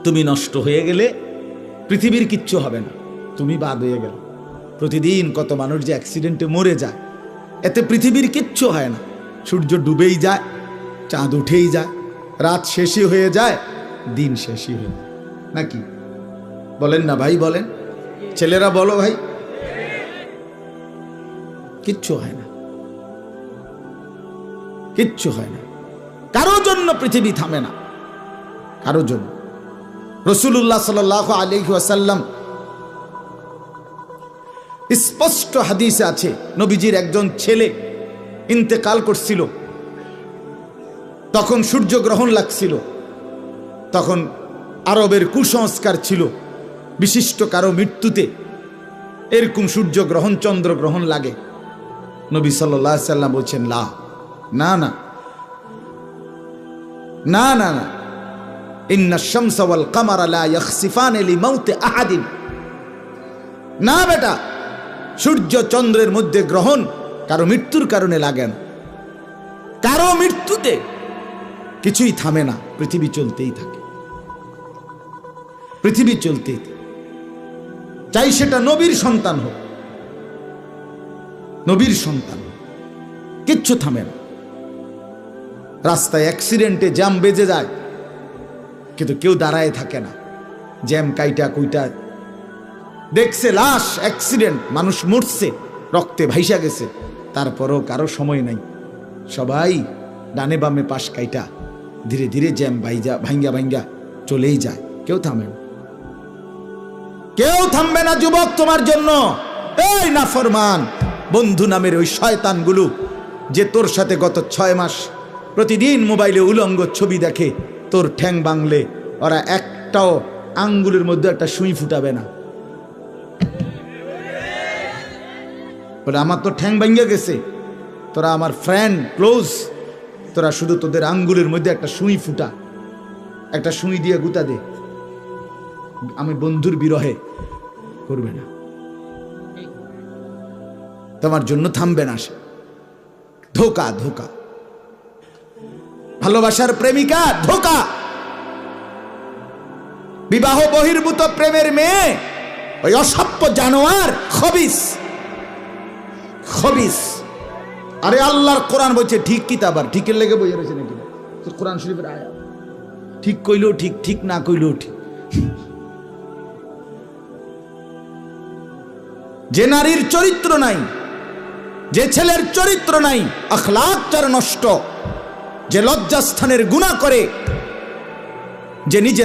তুমি নষ্ট হয়ে গেলে পৃথিবীর কিচ্ছু হবে না, তুমি বাদ হয়ে গেল। প্রতিদিন কত মানুষ যে অ্যাক্সিডেন্টে মরে যায়, এতে পৃথিবীর কিচ্ছু হয় না। সূর্য ডুবেই যায়, চাঁদ উঠেই যায়, রাত শেষই হয়ে যায়, দিন শেষই হয়ে যায়, নাকি বলেন না ভাই? বলেন ছেলেরা, বলো ভাই, কিচ্ছু হয় না, কিচ্ছু হয় না। কারো জন্য পৃথিবী থামে না, কারো জন্য। রাসূলুল্লাহ সাল্লাল্লাহু আলাইহি ওয়াসাল্লাম স্পষ্ট হাদিসে আছে, নবীজির একজন ছেলে ইন্তেকাল করছিল, তখন সূর্যগ্রহণ লাগছিল। তখন আরবের কুসংস্কার ছিল, বিশিষ্ট কারো মৃত্যুতে এরকম সূর্যগ্রহণ চন্দ্রগ্রহণ লাগে। নবী সাল্লাল্লাহু আলাইহি ওয়াসাল্লাম বলছেন, লা, না না না না না, ইন্না শামসা ওয়াল কামারা লা ইয়াখসিফান লিমাউতি আহাদিন। না বেটা, সূর্য চন্দ্রের মধ্যে গ্রহণ কারো মৃত্যুর কারণে লাগে না। কারো মৃত্যুতে কিছুই থামে না, পৃথিবী চলতেই থাকে, পৃথিবী চলতেই থাকে। চাই সেটা নবীর সন্তান হোক, নবীর সন্তান, কিচ্ছু থামে না। রাস্তায় অ্যাক্সিডেন্টে জ্যাম বেজে যায়, কিন্তু কেউ দাঁড়ায় থাকে না। জ্যাম কাইটা কুইটা দেখছে লাশ, অ্যাক্সিডেন্ট, মানুষ মরছে, রক্তে ভাইসা গেছে, তারপরও কারো সময় নাই। সবাই ডানে বামে পাশ কাইটা ধীরে ধীরে জ্যাম ভাঙ্গা ভাঙ্গা চলেই যায়, কেউ থামে না, কেউ থামবে না যুবক তোমার জন্য। এই নাফরমান বন্ধু নামের ওই শয়তানগুলো যে তোর সাথে গত 6 মাস প্রতিদিন মোবাইলে উলঙ্গ ছবি দেখে, তোর ঠ্যাং বাংলে ওরা একটাও আঙ্গুলের মধ্যে একটা সুই ফুটাবে না। বলে আমার তো ঠ্যাং ভাঙ্গা গেছে, তোরা আমার ফ্রেন্ড ক্লোজ, তোরা শুধু তোদের আঙ্গুলের মধ্যে একটা সুই ফুটা, একটা সুই দিয়ে গুতা দে, আমি বন্ধুর বিরহে করবে না, তোমার জন্য থামবে না সে। ধোকা, ধোকা, ভালোবাসার প্রেমিকা ধোকা, বিবাহ বহির্ভূত প্রেমের মেয়ে ওই অসভ্য জানোয়ার, খবিস, খবিস। আরে আল্লাহর কোরআন বলছে ঠিক কিতাব, আর ঠিকের লেগে বইয়া রয়েছে নাকি? কোরআন শরীফের আয়াত, ঠিক কইলেও ঠিক, ঠিক না কইলেও ঠিক। যে নারীর চরিত্র নাই, যে ছেলের চরিত্র নাই, আখলাক যার নষ্ট, যে লজ্জাস্থানের গুনাহ করে, যে নিজে